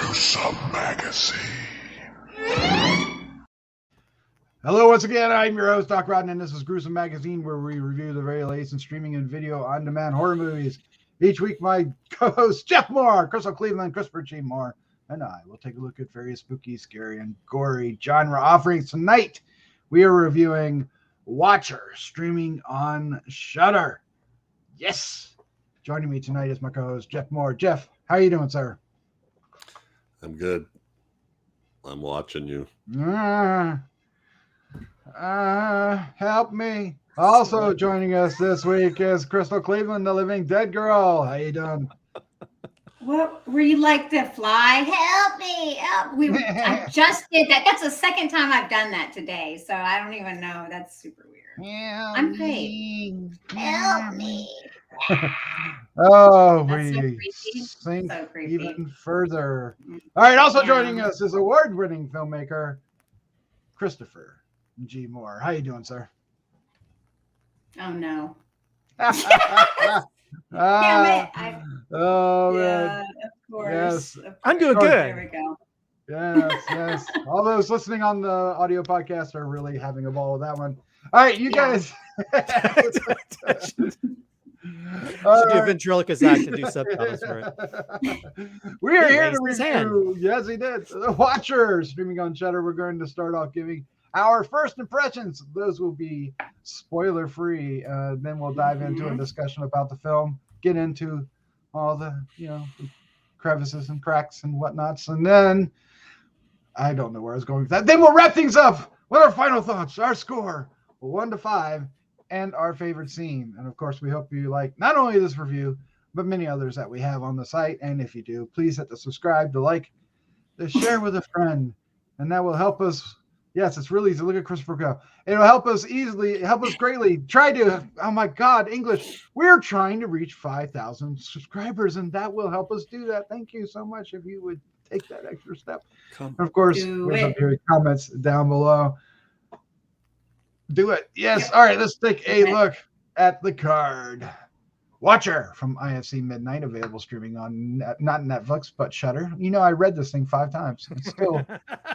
Gruesome Magazine. Hello, once again, I'm your host, Doc Rodden, and this is Gruesome Magazine, where we review the very latest in streaming and video on-demand horror movies. Each week, my co-hosts, Jeff Mohr, Crystal Cleveland, Christopher G. Mohr, and I will take a look at various spooky, scary, and gory genre offerings. Tonight, we are reviewing Watcher, streaming on SHUDDER. Yes! Joining me tonight is my co-host, Jeff Mohr. Jeff, how are you doing, sir? I'm good. I'm watching you. Help me. Also joining us this week is Crystal Cleveland, the living dead girl. How you doing? What were you like to fly? Help me. Help. I just did that. That's the second time I've done that today. So I don't even know. That's super weird. I'm great. Help me. Oh, That's we so think so creepy. even further. All right, also Yeah. joining us is award-winning filmmaker Christopher G. Mohr. How you doing, sir? Oh no. Damn Damn it. Oh, Yeah, of course. Yes. Of I'm doing course. good. There we go. Yes. All those listening on the audio podcast are really having a ball with that one. All right, you Yeah. guys. Should do a ventriloquist act to do subtitles for it. We are He here to raised his hand. review. Yes, he did. The Watcher, streaming on Shudder. We're going to start off giving our first impressions. Those will be spoiler free. Then we'll dive into a discussion about the film, get into all the crevices and cracks and whatnots, and then I don't know where I was going with that. Then we'll wrap things up with our final thoughts, our score, 1 to 5. And our favorite scene. And of course, we hope you like not only this review, but many others that we have on the site. And if you do, please hit the subscribe, the like, the share with a friend. And that will help us. Yes, it's really easy. Look at Christopher go. It'll help us greatly. Try to, oh my God, English. We're trying to reach 5,000 subscribers, and that will help us do that. Thank you so much if you would take that extra step. And of course, there's up here comments down below. Do it. Yes. Yep. All right. Let's take a look at the card. Watcher from IFC Midnight, available streaming on not Netflix, but Shudder. I read this thing 5 times. It's still,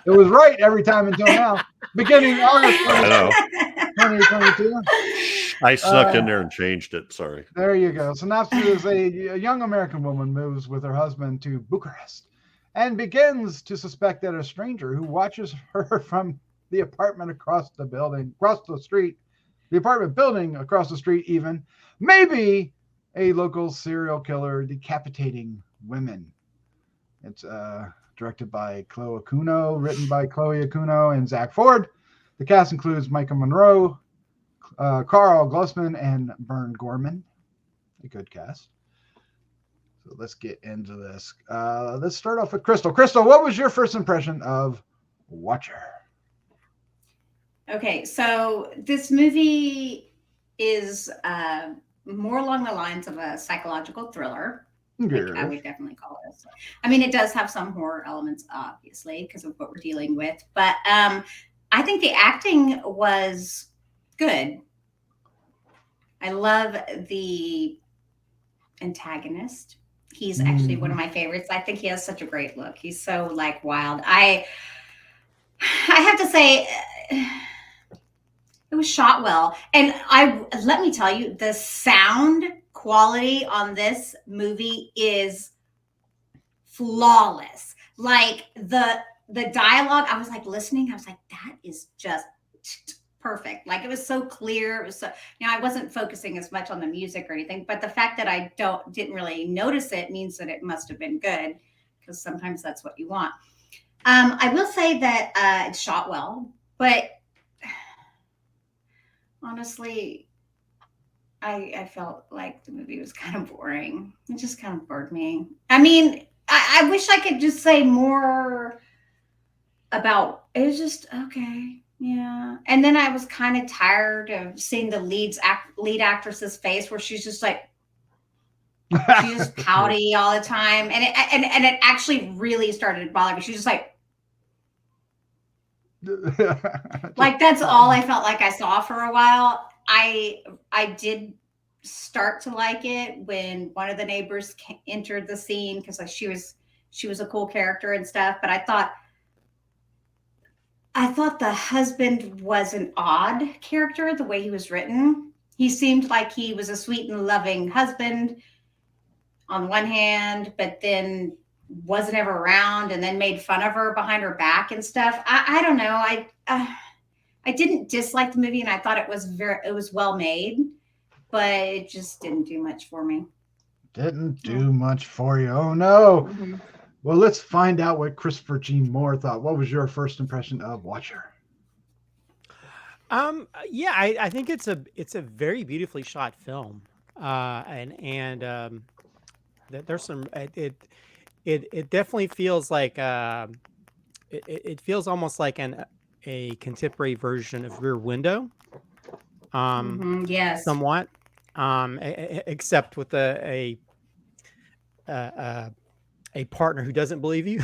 it was right every time until now. Beginning August 2022. I snuck in there and changed it. Sorry. There you go. Synopsis is a young American woman moves with her husband to Bucharest and begins to suspect that a stranger who watches her from the apartment across the street, even, maybe a local serial killer decapitating women. It's directed by Chloe Okuno, written by Chloe Okuno and Zack Ford. The cast includes Maika Monroe, Karl, Glusman, and Gorman. A good cast. So let's get into this. Let's start off with Crystal. Crystal, what was your first impression of Watcher? Okay, so this movie is more along the lines of a psychological thriller. Like I would definitely call it. I mean, it does have some horror elements, obviously, because of what we're dealing with. But I think the acting was good. I love the antagonist. He's actually one of my favorites. I think he has such a great look. He's so wild. I have to say, it was shot well. And let me tell you, the sound quality on this movie is flawless. Like the dialogue, I was listening. I was like, that is just perfect. It was so clear. It was so, I wasn't focusing as much on the music or anything, but the fact that I didn't really notice it means that it must have been good, because sometimes that's what you want. I will say that it's shot well, but honestly, I felt like the movie was kind of boring. It just kind of bored me. I mean, I wish I could just say more about it. Was just okay. Yeah. And then I was kind of tired of seeing the lead actress's face, where she's just she's just pouty all the time. And it actually really started to bother me. She's just that's all I felt like I saw for a while. I did start to like it when one of the neighbors entered the scene, because she was she was a cool character and stuff. But I thought the husband was an odd character, the way he was written. He seemed like he was a sweet and loving husband on one hand, but then wasn't ever around and then made fun of her behind her back and stuff. I don't know. I didn't dislike the movie, and I thought it was well made, but it just didn't do much for me. Didn't do much for you. Oh no. Mm-hmm. Well, let's find out what Christopher G. Mohr thought. What was your first impression of Watcher? Yeah, I think it's a very beautifully shot film. And there's some it definitely feels like it feels almost like a contemporary version of Rear Window. Yes. Somewhat. Except with a partner who doesn't believe you.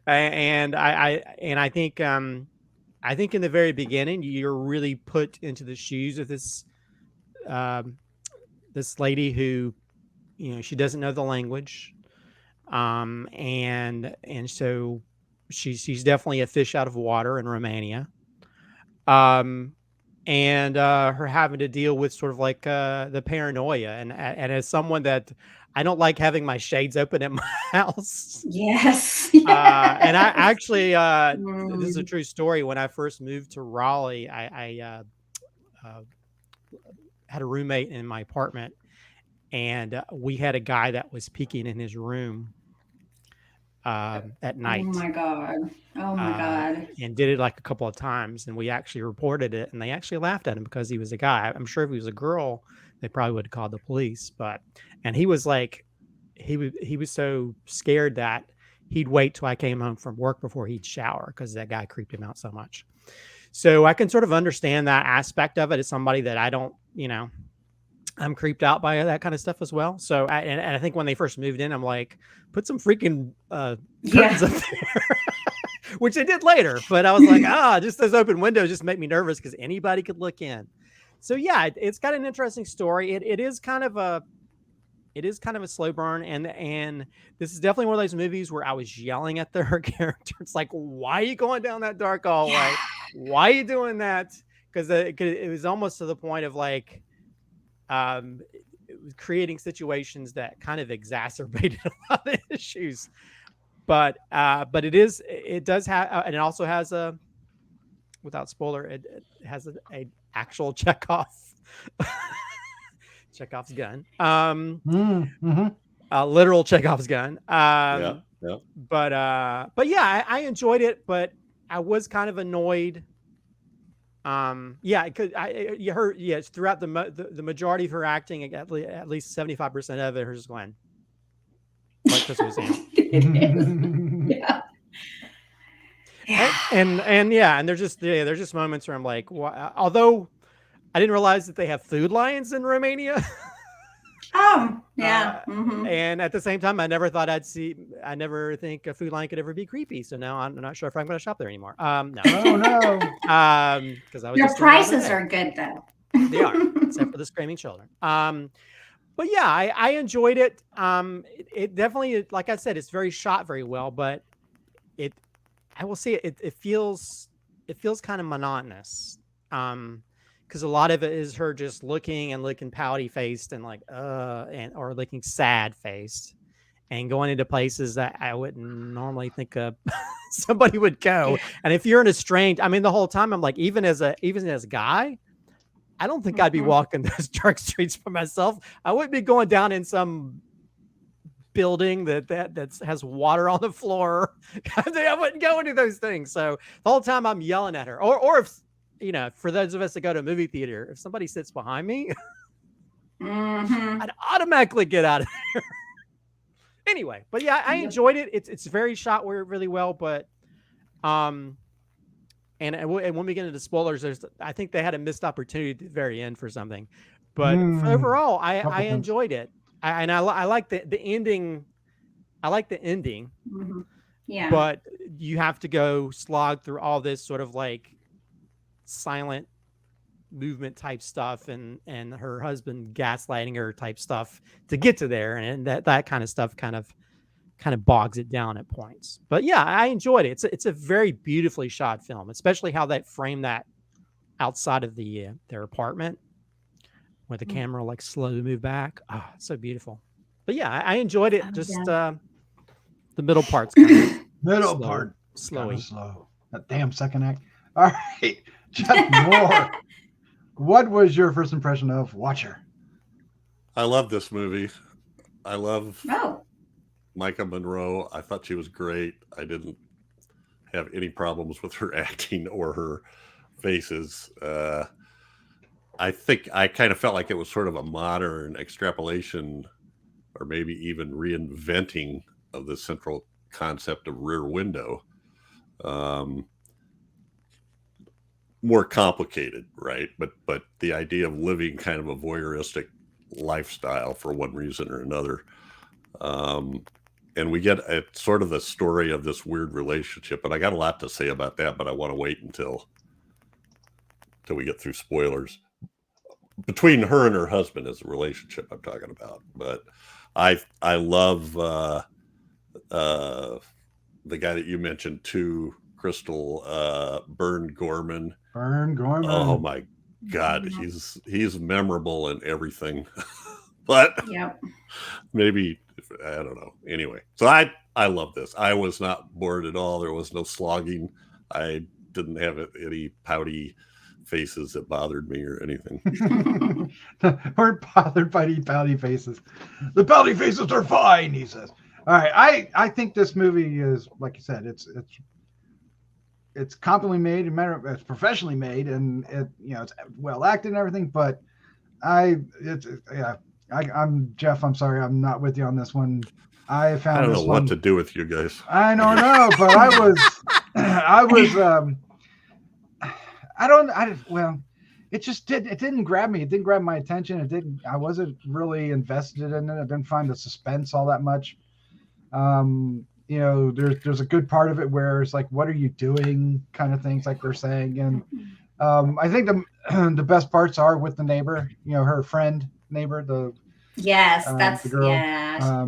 And I think in the very beginning you're really put into the shoes of this this lady who, she doesn't know the language, and so she's definitely a fish out of water in Romania. And her having to deal with sort of like the paranoia, and as someone that I don't like having my shades open at my house. Yes. And I actually this is a true story. When I first moved to Raleigh, I had a roommate in my apartment, and we had a guy that was peeking in his room at night. Oh my god. And did it like a couple of times, and we actually reported it, and they actually laughed at him because he was a guy. I'm sure if he was a girl, they probably would have called the police. And he was like, he was so scared that he'd wait till I came home from work before he'd shower because that guy creeped him out so much. So I can sort of understand that aspect of it as somebody that I don't, I'm creeped out by that kind of stuff as well. So I think when they first moved in, I'm like, put some freaking curtains up there, which they did later. But I was like, just those open windows just make me nervous because anybody could look in. So yeah, it's got an interesting story. It is kind of a slow burn, and this is definitely one of those movies where I was yelling at her character. It's like, why are you going down that dark hallway? Yeah. Why are you doing that? Because it was almost to the point of like, it was creating situations that kind of exacerbated a lot of issues. But it does have, and it also has without spoiler, it has a actual Chekhov's gun. Literal Chekhov's gun. Yeah. But yeah, I enjoyed it, but I was kind of annoyed. You heard, yes, throughout the majority of her acting, at least 75% of it, her just going like this was saying. Yeah. And there's just moments where I'm like, although I didn't realize that they have food lions in Romania. Yeah. And at the same time, I never think a food lion could ever be creepy. So now I'm not sure if I'm going to shop there anymore. No. Oh no. Because your prices are good though. They are, except for the screaming children. But yeah, I enjoyed it. It definitely, like I said, it's shot very well, but I will say it feels kind of monotonous. Because a lot of it is her just looking pouty faced and like or looking sad faced and going into places that I wouldn't normally think somebody would go. And if you're in a strange, I mean, the whole time I'm like, even as a guy, I don't think I'd be walking those dark streets for myself. I wouldn't be going down in some building that has water on the floor. I wouldn't go into those things. So the whole time I'm yelling at her, or if, for those of us that go to a movie theater, if somebody sits behind me, I'd automatically get out of there. Anyway, but yeah, I enjoyed it. It's very shot really well, but and when we get into spoilers, I think they had a missed opportunity at the very end for something. But overall, I enjoyed it. I like the ending. I like the ending. Yeah. But you have to go slog through all this sort of like silent movement type stuff and her husband gaslighting her type stuff to get to there, and that kind of stuff kind of bogs it down at points. But yeah, I enjoyed it. It's a very beautifully shot film, especially how they frame that outside of their apartment, where the camera like slowly move back. Oh, it's so beautiful. But yeah, I enjoyed it. Just the middle part's kind of Middle slow, part slowy. slow. That damn second act. All right, Jeff Mohr. What was your first impression of Watcher? I love this movie. I love Oh, Maika Monroe. I thought she was great. I didn't have any problems with her acting or her faces. I think I kind of felt like it was sort of a modern extrapolation, or maybe even reinventing of the central concept of Rear Window. More complicated, right? But the idea of living kind of a voyeuristic lifestyle for one reason or another. And we get a sort of the story of this weird relationship, and I got a lot to say about that, but I want to wait until we get through spoilers. Between her and her husband is the relationship I'm talking about. But I love the guy that you mentioned too, Crystal, Gorman. Gorman. Oh my God, he's memorable in everything. But maybe, I don't know. Anyway, so I love this. I was not bored at all. There was no slogging. I didn't have any pouty faces that bothered me or anything. Weren't bothered by the pouty faces. The pouty faces are fine, he says. All right, I think this movie is, like you said, it's competently made, it's professionally made, and it's well acted and everything. But I'm Jeff. I'm sorry, I'm not with you on this one. I don't know what to do with you guys. I don't know, but it didn't grab me. It didn't grab my attention. I wasn't really invested in it. I didn't find the suspense all that much. There's a good part of it where it's like, what are you doing kind of things, like they're saying. And I think the best parts are with the neighbor, her friend neighbor, that's the girl. Yeah.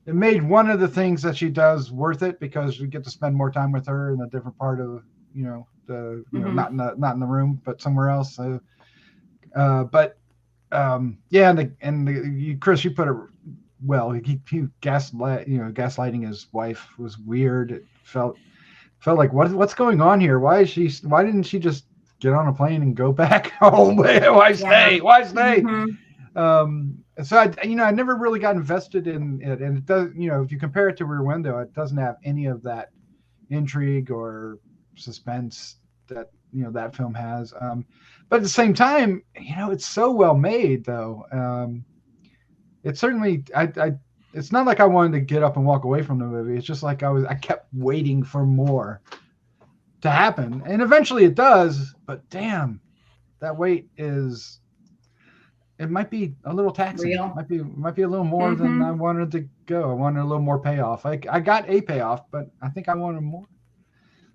It made one of the things that she does worth it, because we get to spend more time with her in a different part of not in the room, but somewhere else. Chris, you put it well. He gaslighting his wife was weird. It felt like what's going on here? Why didn't she just get on a plane and go back home? Why stay? So I never really got invested in it, and it does. If you compare it to Rear Window, it doesn't have any of that intrigue or suspense that that film has. But at the same time, it's so well made, though. It's certainly it's not like I wanted to get up and walk away from the movie. It's just like I kept waiting for more to happen, and eventually it does. But damn, that wait it might be a little taxing. Real. It might be a little more than I wanted to go. I wanted a little more payoff. I got a payoff, but I think I wanted more.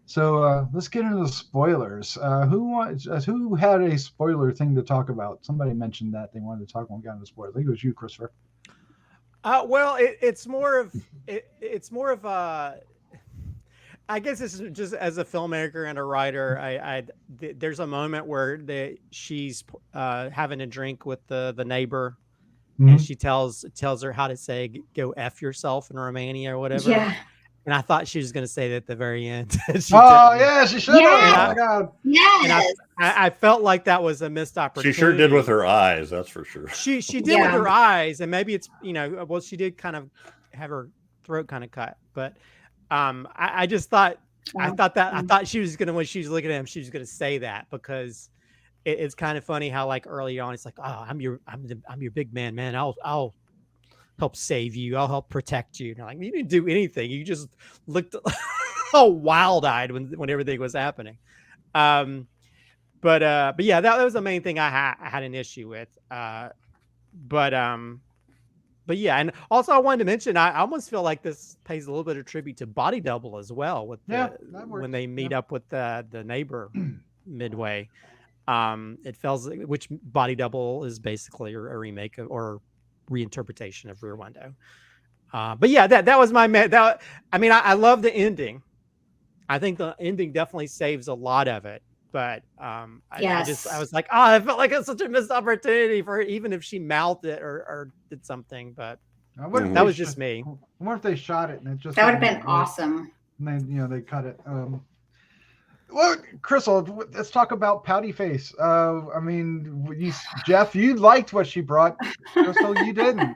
So let's get into the spoilers. Who had a spoiler thing to talk about? Somebody mentioned that they wanted to talk when we got into spoilers. I think it was you, Christopher. Well, it's more of a. I guess this is just as a filmmaker and a writer. There's a moment where she's having a drink with the neighbor, and she tells her how to say "go F yourself" in Romania or whatever. Yeah. And I thought she was going to say that at the very end. Yeah, she should have. Yeah. Oh my God. Yes. And I felt like that was a missed opportunity. She sure did with her eyes, that's for sure. She did with her eyes, and maybe it's she did kind of have her throat kind of cut, but I just thought I thought she was gonna, when she was looking at him, she was gonna say that, because it's kind of funny how like early on it's like, oh, I'm your big man. I'll help save you. I'll help protect you. And I'm like, you didn't do anything. You just looked all wild-eyed when everything was happening. But yeah, that was the main thing I had an issue with. But yeah, and also I wanted to mention, I almost feel like this pays a little bit of tribute to Body Double as well, with when they meet up with the neighbor. midway. It feels like, which Body Double is basically a remake of, or reinterpretation of Rear Window. But yeah, that was my I love the ending. I think the ending definitely saves a lot of it. But I was like, I felt like it's such a missed opportunity for her, even if she mouthed it or did something. But that was just me. I wonder if they shot it and it just that would have been awesome. And then they cut it. Well, Crystal, let's talk about Pouty Face. Jeff, you liked what she brought. Crystal, you didn't.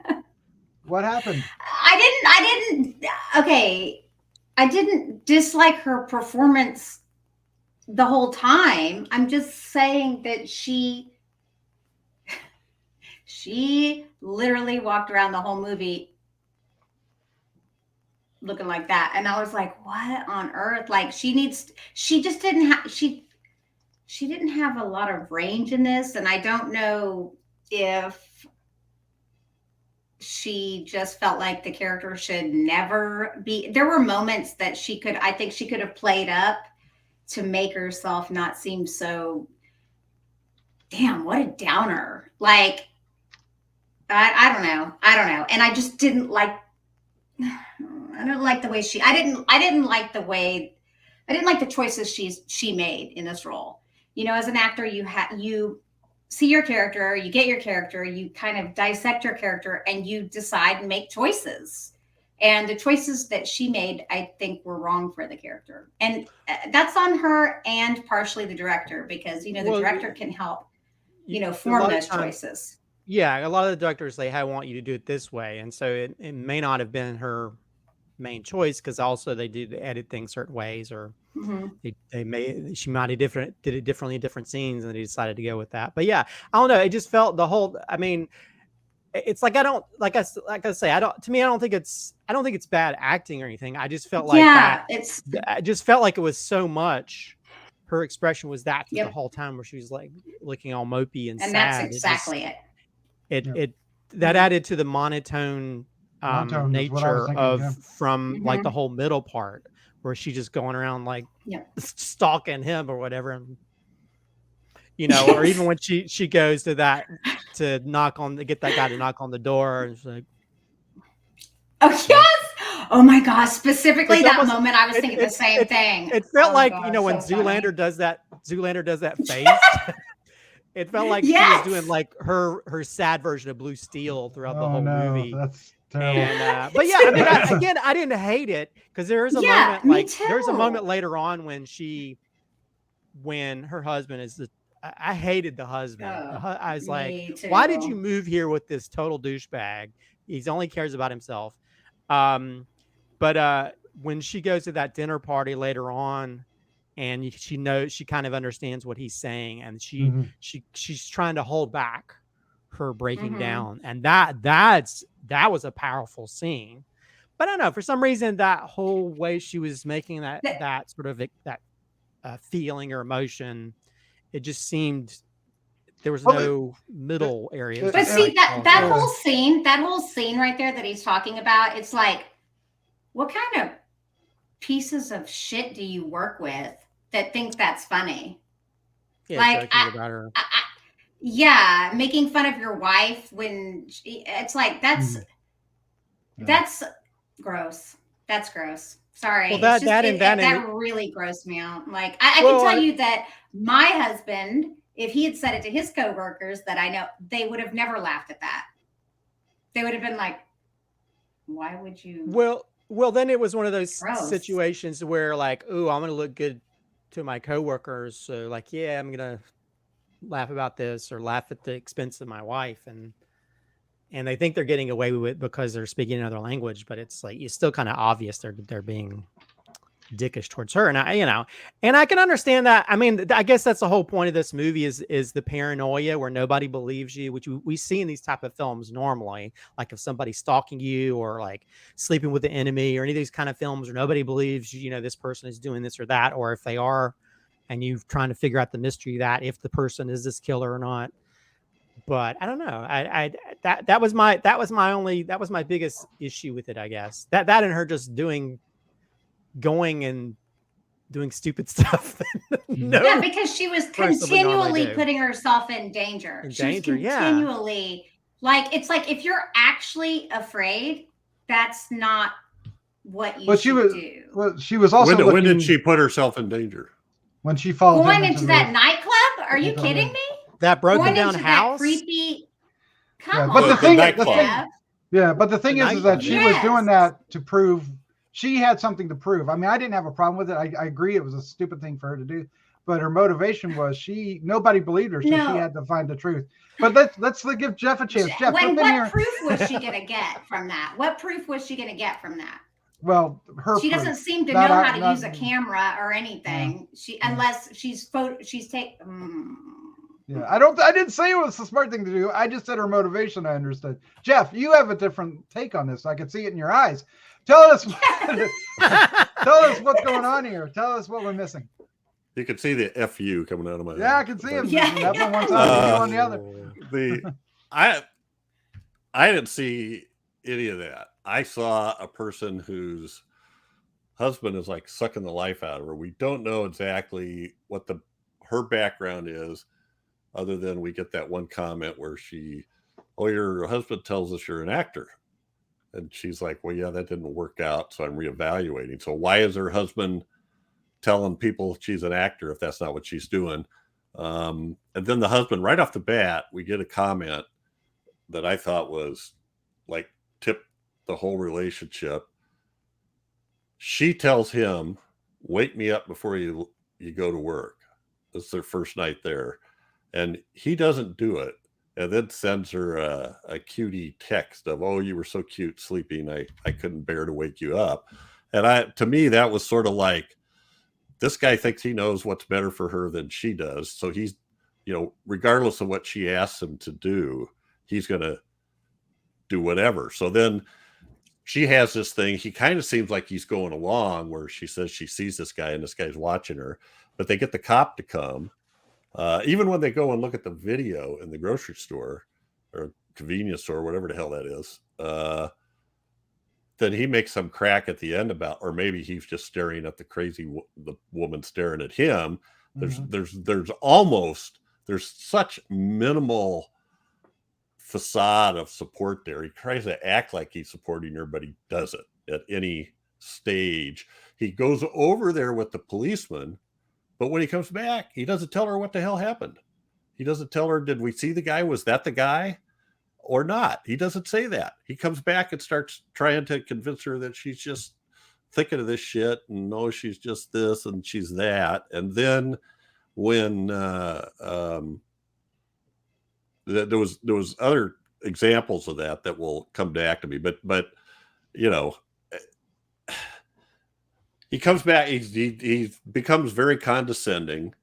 What happened? I didn't dislike her performance the whole time. I'm just saying that she literally walked around the whole movie looking like that, and I was like, what on earth? Like, she didn't have a lot of range in this, and I don't know if she just felt like the character should never be. There were moments that I think she could have played up to make herself not seem so, damn, what a downer. Like, I don't know. And I just didn't like, I don't like the way I didn't like the choices she made in this role. You know, as an actor, you see your character, you get your character, you kind of dissect your character, and you decide and make choices. And the choices that she made, I think, were wrong for the character. And that's on her and partially the director, because, the director can help, form those choices. Yeah, a lot of the directors, they want you to do it this way. And so it may not have been her main choice, because also they edit things certain ways, or she might have did it differently in different scenes, and they decided to go with that. But yeah, I don't know. It just felt it's like, I don't think it's bad acting or anything. I just felt like I just felt like it was so much. Her expression was that the whole time, where she was like looking all mopey and sad. That's exactly it. That added to the monotone nature from like the whole middle part, where she's just going around like stalking him or whatever. And, or even when she goes to get that guy to knock on the door, and she's like, oh yes, oh my gosh, specifically that moment, I was thinking the same thing. It felt when Zoolander does that face. It felt like she was doing like her sad version of Blue Steel throughout the whole movie. That's terrible. And, but yeah, I didn't hate it, because there is a moment there's a moment later on when her husband is I hated the husband. I was like, why did you move here with this total douchebag? He only cares about himself. But when she goes to that dinner party later on, and she knows, she kind of understands what he's saying, and she's trying to hold back her breaking down, and that was a powerful scene. But I don't know, for some reason, that whole way she was making that sort of that feeling or emotion, it just seemed there was no middle area. But see, that whole scene right there that he's talking about, it's like, what kind of pieces of shit do you work with that think that's funny? Yeah, about her. Making fun of your wife when it's like, that's gross. That's gross. Sorry. Well, that really grossed me out. Like, I can tell you that my husband, if he had said it to his coworkers that I know, they would have never laughed at that. They would have been like, why would you? Well, then it was one of those situations where, like, ooh, I'm going to look good to my coworkers. So, like, yeah, I'm going to laugh about this, or laugh at the expense of my wife. And they think they're getting away with it because they're speaking another language, but it's like, it's still kind of obvious they're being dickish towards her. And I can understand that. I mean, I guess that's the whole point of this movie is the paranoia, where nobody believes you, which we see in these type of films normally. Like, if somebody's stalking you, or like sleeping with the enemy, or any of these kind of films where nobody believes, this person is doing this or that, or if they are, and you're trying to figure out the mystery that if the person is this killer or not. But I don't know. That was my biggest issue with it, I guess. That and her just going and doing stupid stuff. No, Yeah, because she was person would normally continually do. putting herself in danger. In She was danger, yeah. continually like, it's like if you're actually afraid, that's not what you But she should was, do. well, she was also when looking, did she put herself in danger? when she followed Going him into that the, nightclub? Are you Yeah. kidding me? That broken Going down into house. that creepy. Yeah, Come but on, the thing- the nightclub. thing- Jeff. Yeah, but the thing The is that nightclub. she was doing Yes. that to prove she had something to prove. I mean, I didn't have a problem with it. I agree it was a stupid thing for her to do, but her motivation was nobody believed her, so No. she had to find the truth. But let's give Jeff a chance. Jeff, When, jump in what here. proof was she going to get from that? What proof was she going to get from that? Well, her She proof. doesn't seem to Not know our- how to not- use a camera or anything. Unless she's taking. Yeah, I didn't say it was the smart thing to do. I just said her motivation. I understood. Jeff, you have a different take on this. I can see it in your eyes. Tell us, tell us what's going on here. Tell us what we're missing. You can see the FU coming out of my Yeah, I head. can see him. Yeah. Up on one side, you on the other. I didn't see any of that. I saw a person whose husband is like sucking the life out of her. We don't know exactly what her background is, other than we get that one comment where your husband tells us you're an actor. And she's like, well, yeah, that didn't work out, so I'm reevaluating. So why is her husband telling people she's an actor if that's not what she's doing? And then the husband, right off the bat, we get a comment that I thought was like tipped the whole relationship. She tells him, wake me up before you go to work. It's their first night there. And he doesn't do it. And then sends her a cutie text of, oh, you were so cute sleeping. I couldn't bear to wake you up. And to me, that was sort of like, this guy thinks he knows what's better for her than she does. So he's, regardless of what she asks him to do, he's going to do whatever. So then she has this thing. He kind of seems like he's going along, where she says she sees this guy and this guy's watching her, but they get the cop to come. Even when they go and look at the video in the grocery store or convenience store, whatever the hell that is, then he makes some crack at the end about, or maybe he's just staring at the woman staring at him. There's such minimal facade of support there. He tries to act like he's supporting her, but he doesn't at any stage. He goes over there with the policeman, but when he comes back, he doesn't tell her what the hell happened. He doesn't tell her, did we see the guy? Was that the guy or not? He doesn't say that. He comes back and starts trying to convince her that she's just thinking of this shit and no, she's just this and she's that. And then when there was other examples of that will come back to me, but he comes back. He becomes very condescending,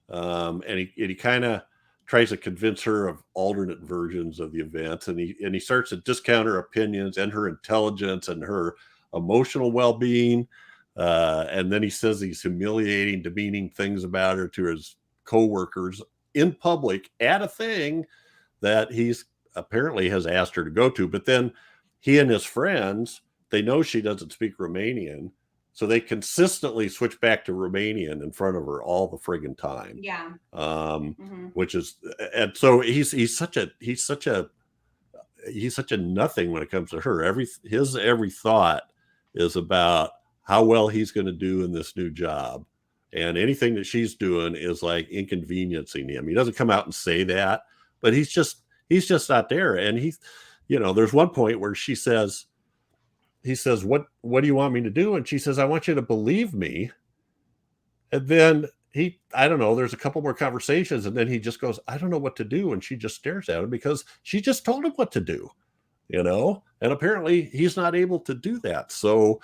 and he kind of tries to convince her of alternate versions of the events, and he starts to discount her opinions and her intelligence and her emotional well-being, and then he says these humiliating, demeaning things about her to his co-workers in public at a thing that he's apparently has asked her to go to. But then he and his friends, they know she doesn't speak Romanian, so they consistently switch back to Romanian in front of her all the friggin' time. Yeah. Which is, and so he's such a nothing when it comes to her. Every thought is about how well he's going to do in this new job, and anything that she's doing is like inconveniencing him. He doesn't come out and say that, but he's just not there. And there's one point where he says, what do you want me to do? And she says, I want you to believe me. And then I don't know, there's a couple more conversations, and then he just goes, I don't know what to do. And she just stares at him because she just told him what to do, and apparently he's not able to do that. So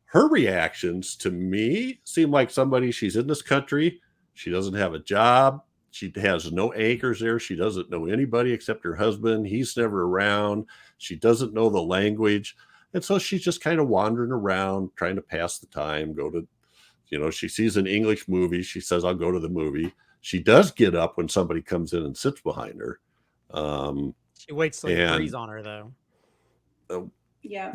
her reactions to me seem like she's in this country. She doesn't have a job. She has no anchors there. She doesn't know anybody except her husband. He's never around. She doesn't know the language. And so she's just kind of wandering around, trying to pass the time, she sees an English movie. She says, I'll go to the movie. She does get up when somebody comes in and sits behind her. She waits till he breathes on her, though. Yeah.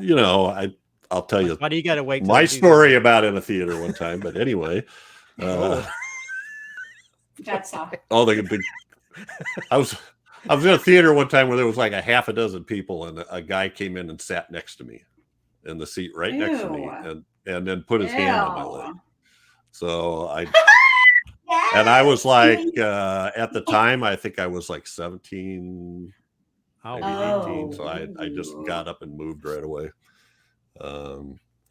I'll tell you. Why do you got to wait? My story about in a theater one time, but anyway. That's all. Oh, the big. I was in a theater one time where there was like a half a dozen people, and a guy came in and sat next to me in the seat right next to me, and then put his hand on my leg. So Yes! and I was like, at the time, I think I was like 17, maybe 18. So I just got up and moved right away.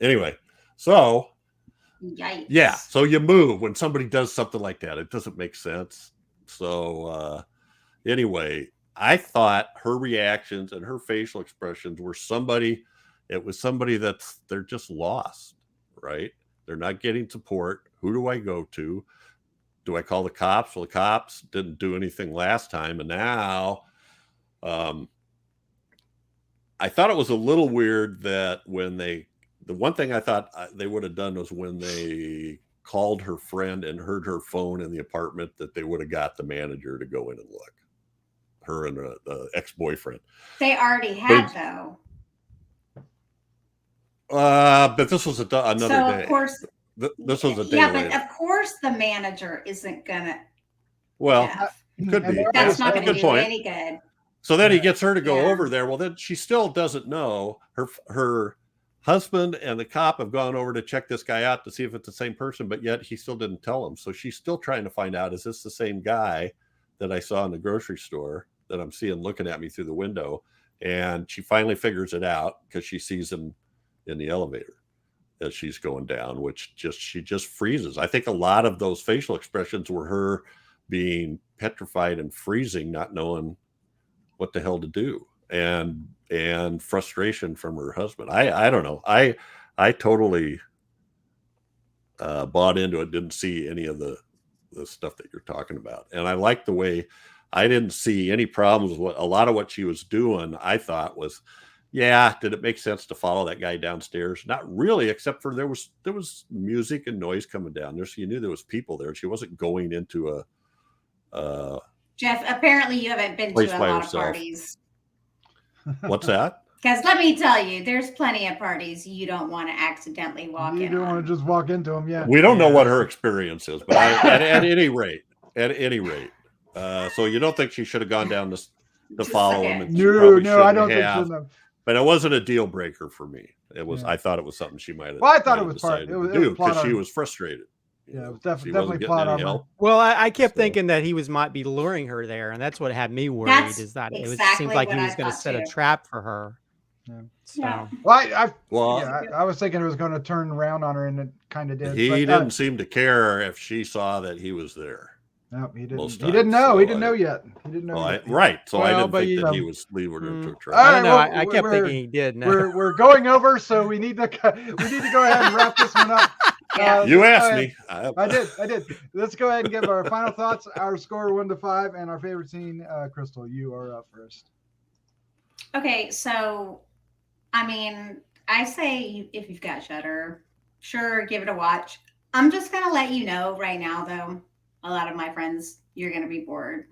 Anyway, so Yikes. yeah, so you move when somebody does something like that. It doesn't make sense. So anyway, I thought her reactions and her facial expressions were somebody they're just lost, right? They're not getting support. Who do I go to? Do I call the cops? Well, the cops didn't do anything last time. And now I thought it was a little weird that the one thing I thought they would have done was when they called her friend and heard her phone in the apartment, that they would have got the manager to go in and look. Her and the ex-boyfriend. They already had, though. But this was another day. Of course, this was a day yeah, later. but of course the manager isn't gonna. Well, could be. That's not a going to good do point. any good. So then he gets her to go over there. Well, then she still doesn't know. Her husband and the cop have gone over to check this guy out to see if it's the same person, but yet he still didn't tell him. So she's still trying to find out, is this the same guy that I saw in the grocery store that I'm seeing looking at me through the window? And she finally figures it out because she sees him in the elevator as she's going down, which she just freezes. I think a lot of those facial expressions were her being petrified and freezing, not knowing what the hell to do, and frustration from her husband. I don't know. I totally bought into it. Didn't see any of the stuff that you're talking about, and I like the way I didn't see any problems with a lot of what she was doing. I thought was, yeah, did it make sense to follow that guy downstairs? Not really, except for there was music and noise coming down there, so you knew there was people there. She wasn't going into a Jeff, apparently you haven't been to a lot of parties. What's that? Because let me tell you, there's plenty of parties you don't want to accidentally walk in. You don't want to just walk into them, yeah. We don't know what her experience is, but at any rate, so you don't think she should have gone down to follow him? And no, I don't think so. But it wasn't a deal breaker for me. It was. Yeah. I thought it was something she might have. Well, I thought it was part. It was because she was frustrated. Yeah, it was definitely plot armor. Well, I kept thinking that he might be luring her there, and that's what had me worried. It seemed like he was going to set a trap for her. Yeah. So. Yeah. I was thinking it was going to turn around on her, and it kind of did. He didn't seem to care if she saw that he was there. No, he didn't. He didn't know. He didn't know yet. He didn't know. Right. So I didn't think that he was leaving her to a trap. I don't know. I kept thinking he did. No. We're going over, so we need to go ahead and wrap this one up. You asked me. I did. Let's go ahead and give our final thoughts, our score 1 to 5, and our favorite scene. Crystal, you are up first. Okay, so I mean, I say if you've got Shudder, sure, give it a watch. I'm just gonna let you know right now, though. A lot of my friends, you're gonna be bored.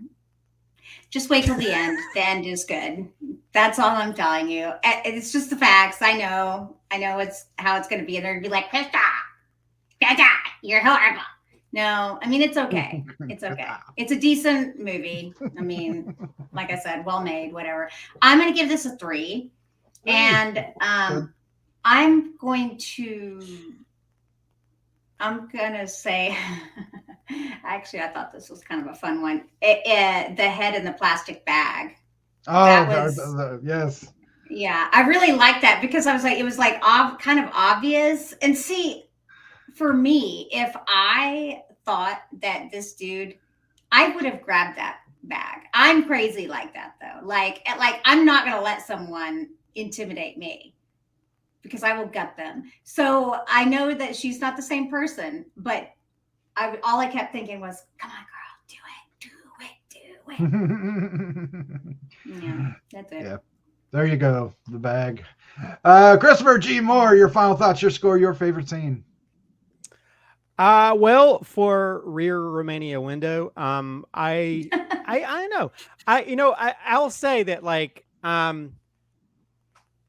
Just wait till the end. The end is good. That's all I'm telling you. It's just the facts. I know it's how it's gonna be, and they're gonna be like, Krista, you're horrible. No, I mean, it's okay. It's okay. It's a decent movie. I mean, like I said, well made, whatever. I'm going to give this a 3. And I'm going to say, actually, I thought this was kind of a fun one. The head in the plastic bag. Oh, yes. Yeah, I really like that because I was like, it was like kind of obvious. And see, for me, if I thought that this dude, I would have grabbed that bag. I'm crazy like that, though. Like I'm not going to let someone intimidate me because I will gut them. So I know that she's not the same person, but all I kept thinking was, come on, girl, do it. Yeah, that's it. Yeah. There you go. The bag. Christopher G. Mohr, your final thoughts, your score, your favorite scene. Well, for Rear Romania Window, I know. I'll say that, like,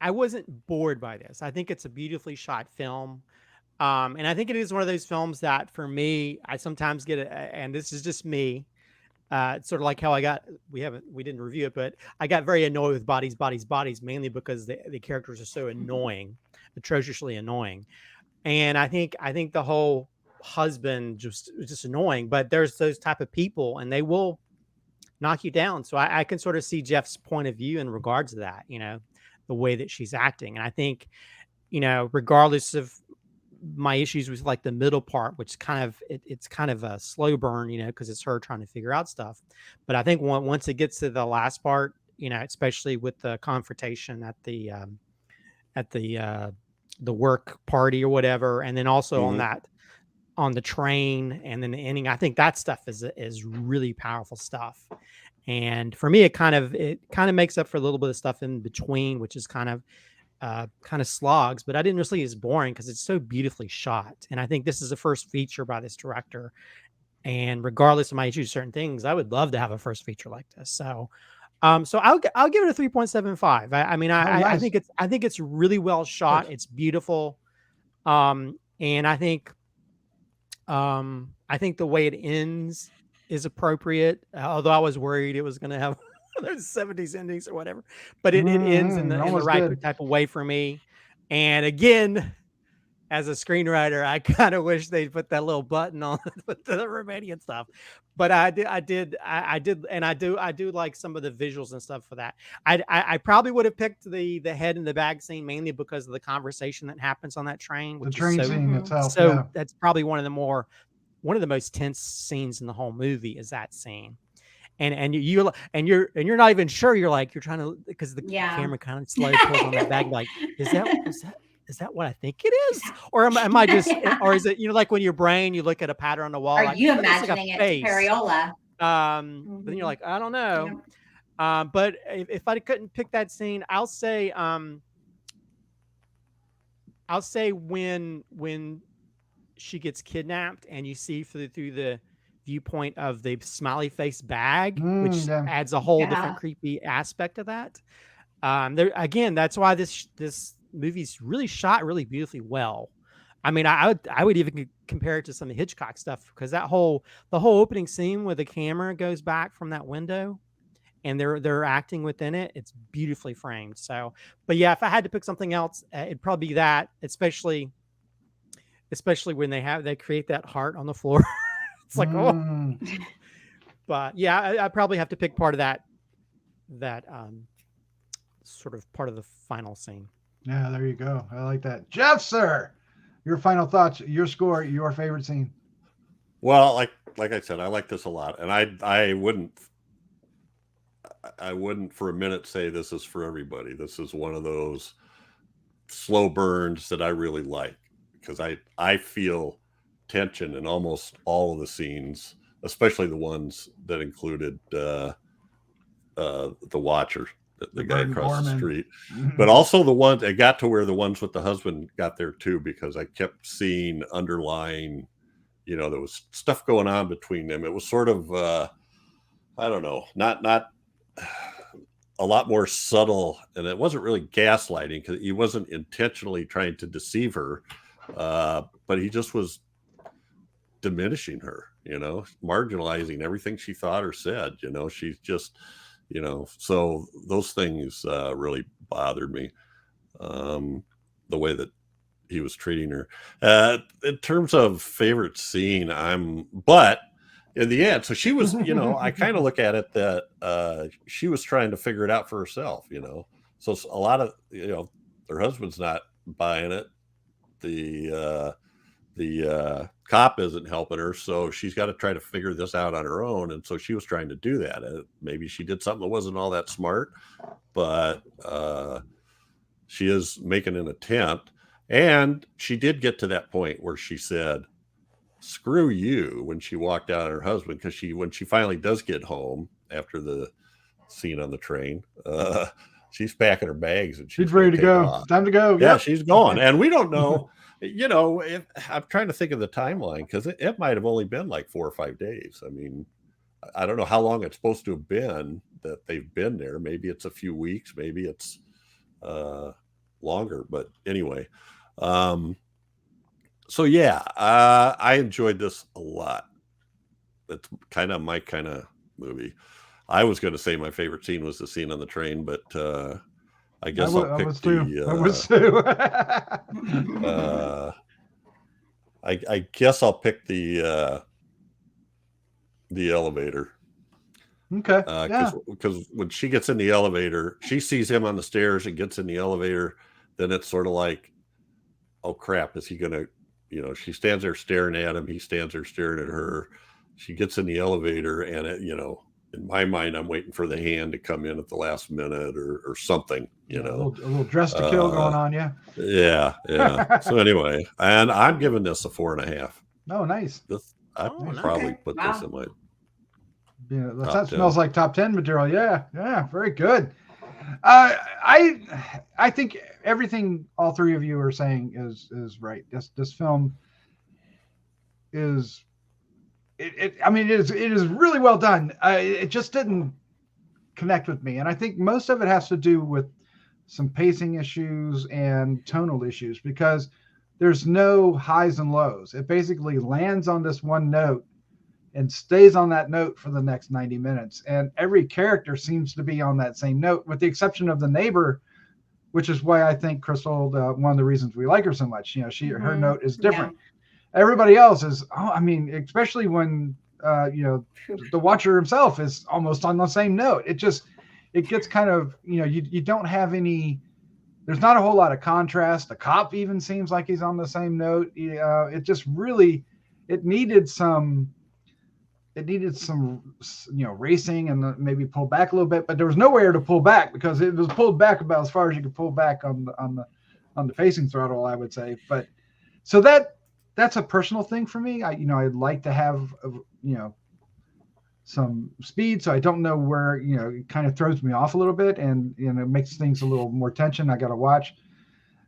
I wasn't bored by this. I think it's a beautifully shot film. And I think it is one of those films that for me, I sometimes get and this is just me. It's sort of like how we didn't review it, but I got very annoyed with Bodies, mainly because the characters are so annoying, atrociously annoying. And I think the whole husband just annoying, but there's those type of people and they will knock you down. So I can sort of see Jeff's point of view in regards to that, the way that she's acting. And I think, regardless of my issues with like the middle part, which it's kind of a slow burn, because it's her trying to figure out stuff. But I think once it gets to the last part, especially with the confrontation at the work party or whatever, and then also on the train, and then the ending, I think that stuff is really powerful stuff. And for me, it kind of makes up for a little bit of stuff in between, which is kind of slogs, but I didn't really see it as boring because it's so beautifully shot. And I think this is the first feature by this director. And regardless of my issues with certain things, I would love to have a first feature like this. So, so I'll give it a 3.75. I think it's really well shot. Nice. It's beautiful. And I think the way it ends is appropriate. Although I was worried it was going to have those 70s endings or whatever, but it ends in the right type of way for me. And again, as a screenwriter, I kind of wish they'd put that little button on with the Romanian stuff. But I did, and I do like some of the visuals and stuff for that. I probably would have picked the head in the bag scene mainly because of the conversation that happens on that train. The train scene itself. So yeah. That's probably one of the most tense scenes in the whole movie is that scene. And you're not even sure. You're trying to, because the camera kind of slowly pulls on that bag. Like, is that what I think it is? Or am I just, or is it, like when your brain, you look at a pattern on the wall. Are you imagining it to Periola? But then you're like, I don't know. Yeah. But if I couldn't pick that scene, I'll say when she gets kidnapped and you see through the viewpoint of the smiley face bag, which adds a whole different creepy aspect of that. That's why this movie's really shot really beautifully well. I mean, I would even compare it to some of Hitchcock stuff, because the whole opening scene where the camera goes back from that window and they're acting within it, it's beautifully framed. So, but yeah, if I had to pick something else, it'd probably be that, especially when they create that heart on the floor. It's like, oh, but yeah, I probably have to pick part of that sort of part of the final scene. Yeah, there you go. I like that. Jeff, sir, your final thoughts, your score, your favorite scene. Well, like I said, I like this a lot, and I wouldn't for a minute say this is for everybody. This is one of those slow burns that I really like, because I feel tension in almost all of the scenes, especially the ones that included the watcher, the guy across Gorman. The street, but also the ones, it got to where the ones with the husband got there too, because I kept seeing underlying, there was stuff going on between them. It was sort of I don't know, not a lot more subtle, and it wasn't really gaslighting, because he wasn't intentionally trying to deceive her, but he just was diminishing her, marginalizing everything she thought or said. She's just, so those things really bothered me, the way that he was treating her. In terms of favorite scene, but in the end, so she was, I kind of look at it that she was trying to figure it out for herself, so a lot of, her husband's not buying it. The cop isn't helping her, so she's got to try to figure this out on her own. And so she was trying to do that. Maybe she did something that wasn't all that smart, but she is making an attempt. And she did get to that point where she said, "Screw you," when she walked out on her husband, because when she finally does get home after the scene on the train, she's packing her bags and she's ready to go. Off. Time to go. Yeah, she's gone. And we don't know. If I'm trying to think of the timeline, because it might have only been like 4 or 5 days. I mean, I don't know how long it's supposed to have been that they've been there. Maybe it's a few weeks. Maybe it's longer. But anyway, so yeah, I enjoyed this a lot. It's kind of my kind of movie. I was going to say my favorite scene was the scene on the train, but I guess I'll pick I guess I'll pick the elevator. Okay. Because when she gets in the elevator, she sees him on the stairs and gets in the elevator. Then it's sort of like, oh crap, is he gonna? She stands there staring at him. He stands there staring at her. She gets in the elevator, and in my mind, I'm waiting for the hand to come in at the last minute or something. A little dress to kill going on. Yeah. So anyway, and I'm giving this a 4.5. Oh, nice. I probably put this in my. Yeah, that smells like top 10 material. Yeah, very good. I think everything all three of you are saying is right. This film is it is really well done. It just didn't connect with me, and I think most of it has to do with some pacing issues and tonal issues because there's no highs and lows. It basically lands on this one note and stays on that note for the next 90 minutes. And every character seems to be on that same note, with the exception of the neighbor, which is why I think Crystal, one of the reasons we like her so much, her note is different. Yeah. Everybody else is, especially when, the watcher himself is almost on the same note. It gets kind of, you don't have any, there's not a whole lot of contrast. The cop even seems like he's on the same note. It just really, it needed some, racing and maybe pull back a little bit, but there was nowhere to pull back because it was pulled back about as far as you could pull back on the facing throttle, I would say. But so that's a personal thing for me. I'd like to have, some speed. So I don't know where, it kind of throws me off a little bit and, it makes things a little more tension. I got to watch.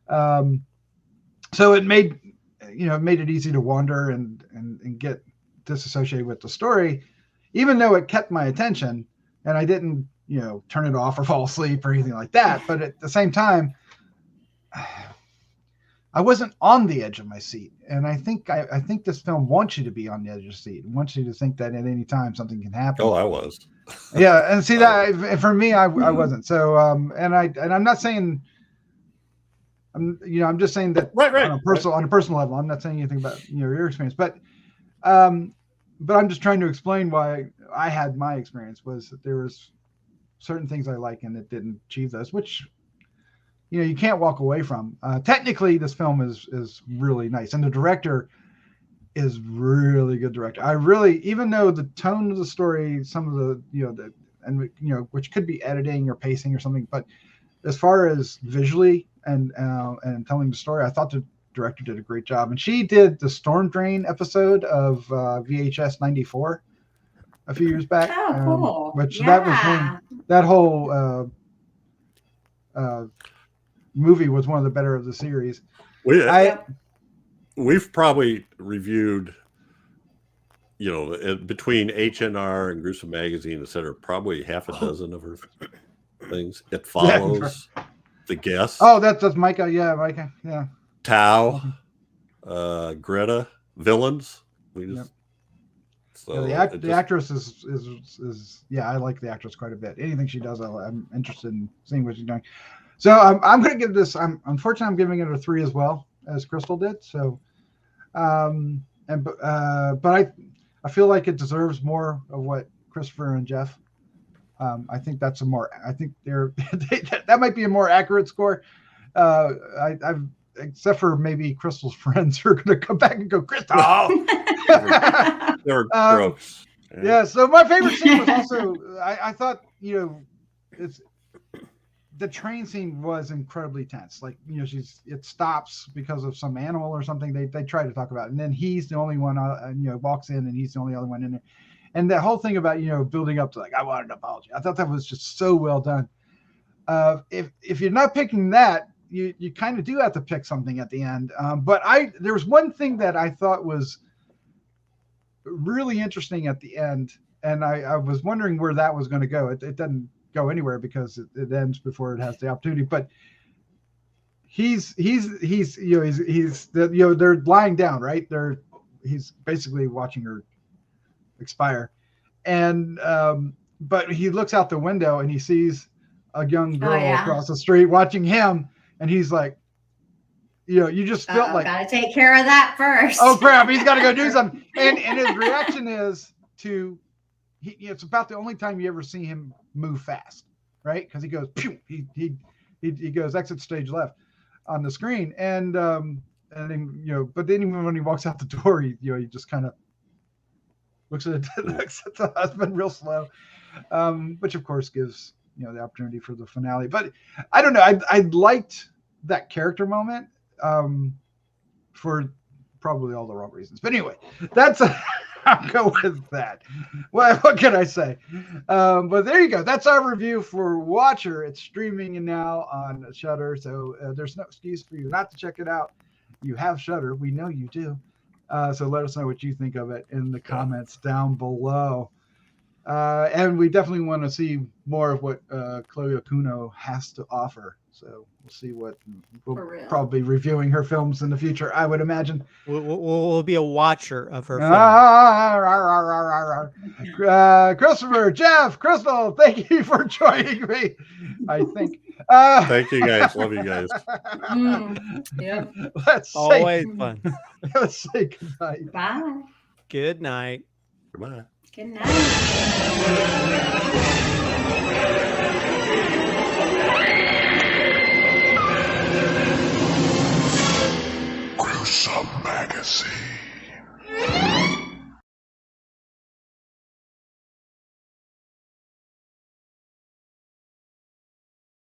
So it made it easy to wander and get disassociated with the story, even though it kept my attention and I didn't, turn it off or fall asleep or anything like that. But at the same time, I wasn't on the edge of my seat. And I think this film wants you to be on the edge of your seat. It wants you to think that at any time something can happen. Oh, I was. Yeah. And see that for me, I wasn't. So, and I'm not saying, I'm just saying that right. on a personal level, I'm not saying anything about, your experience, but I'm just trying to explain why I had my experience was that there was certain things I like and it didn't achieve those, which, you can't walk away from. Technically, this film is really nice. And the director is really good director. Even though the tone of the story, some of the, which could be editing or pacing or something, but as far as visually and telling the story, I thought the director did a great job. And she did the Storm Drain episode of VHS 94 a few years back. Oh, cool. Which that was that whole movie was one of the better of the series. We've probably reviewed, between HNR and Gruesome Magazine, etc., probably half a dozen of her things. It Follows, The Guest. Oh, that's Maika. Yeah, Maika. Yeah. Tao, Greta, Villains. So the actress is I like the actress quite a bit. Anything she does, I'm interested in seeing what she's doing. So I'm going to give this. Unfortunately, I'm giving it a 3 as well as Crystal did. So, but I feel like it deserves more of what Christopher and Jeff. I think that might be a more accurate score. I've except for maybe Crystal's friends who are going to come back and go, Crystal. They're gross. Yeah. So my favorite scene was also I thought it's. The train scene was incredibly tense. Like, it stops because of some animal or something they try to talk about. And then he's the only one, walks in and he's the only other one in there. And that whole thing about, building up to like, I wanted an apology. I thought that was just so well done. If you're not picking that, you kind of do have to pick something at the end. But there was one thing that I thought was really interesting at the end. And I was wondering where that was going to go. It doesn't go anywhere because it ends before it has the opportunity. But he's they're lying down, right? He's basically watching her expire, and but he looks out the window and he sees a young girl across the street watching him, and he's like, you just felt like, gotta take care of that first. Oh crap, he's got to go do something. And his reaction is it's about the only time you ever see him move fast, right? Because he goes, pew, he goes exit stage left on the screen, and then but then even when he walks out the door, he just kind of looks at the husband real slow, which of course gives the opportunity for the finale. But I don't know, I liked that character moment for probably all the wrong reasons. But anyway, I'll go with that. Well, what can I say? But there you go. That's our review for Watcher. It's streaming now on Shudder, so there's no excuse for you not to check it out. You have Shudder. We know you do. So let us know what you think of it in the comments down below. And we definitely want to see more of what Chloe Okuno has to offer. So we'll see what we'll probably be reviewing her films in the future, I would imagine. We'll be a watcher of her films. Christopher, Jeff, Crystal, thank you for joining me. I think. Thank you guys. Love you guys. Yeah. Always fun. Let's say goodnight. Bye. Good night. Goodbye. Good night. Gruesome Magazine.